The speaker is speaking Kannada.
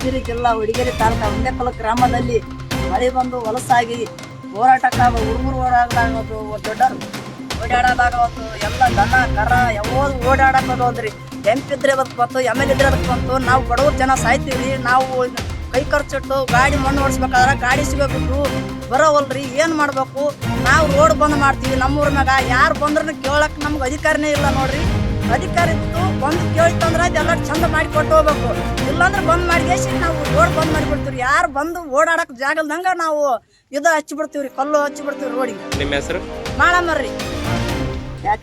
ಯಾದಗಿರಿ ಜಿಲ್ಲಾ ಹುಡುಗೇರಿ ತಾಲೂಕು ಒಂದೇಕಲ್ ಗ್ರಾಮದಲ್ಲಿ ಮಳೆ ಬಂದು ಹೊಲಸಾಗಿ ಹೋರಾಟಕ್ಕಾಗ ಹುಡುಗರು ಓಡಾಡೋದು ದೊಡ್ಡ ಓಡಾಡೋದಾಗವತ್ತು ಎಲ್ಲ ದನ ಕರ ಯಾವ್ದು ಓಡಾಡೋದ್ರಿ ಎಂಪಿದ್ರೆ ಅದಕ್ಕೆ ಬಂತು ML ಇದ್ರೆ ಅದಕ್ಕೆ ಬಂತು. ನಾವು ಬಡವ್ರ ಜನ ಸಾಯ್ತೀವಿ. ನಾವು ಕೈ ಖರ್ಚಿಟ್ಟು ಗಾಡಿ ಮಣ್ಣು ಓಡಿಸ್ಬೇಕಾದ್ರೆ ಗಾಡಿ ಸಿಗೋಬಿಟ್ಟು ಬರೋವಲ್ರಿ. ಏನು ಮಾಡ್ಬೇಕು? ನಾವು ರೋಡ್ ಬಂದ್ ಮಾಡ್ತೀವಿ. ನಮ್ಮೂರ ಮ್ಯಾಗ ಯಾರು ಬಂದ್ರೂ ಕೇಳಕ್ ನಮ್ಗೆ ಅಧಿಕಾರನೇ ಇಲ್ಲ ನೋಡ್ರಿ. ಅಧಿಕಾರ ಇತ್ತು ಬಂದು ಕೇಳಿತ್ತಂದ್ರೆ ಅದೆಲ್ಲ ಚಂದ ಮಾಡಿ ಕೊಟ್ಟು ಹೋಗ್ಬೇಕು. ಇಲ್ಲಾಂದ್ರೆ ಬಂದ್ ಮಾಡಿಸಿ ನಾವು ರೋಡ್ ಬಂದ್ ಮಾಡಿಬಿಡ್ತೀವಿ. ಯಾರು ಬಂದು ಓಡಾಡಕ್ ಜಾಗಲ್ದಂಗ ನಾವು ಇದು ಹಚ್ಚಿಬಿಡ್ತೀವ್ರಿ, ಕಲ್ಲು ಹಚ್ಚಿಬಿಡ್ತೀವಿ ರೋಡಿಗೆ. ನಿಮ್ಮ ಹೆಸರು? ಮಾಡಮ್ಮರ್ರಿ.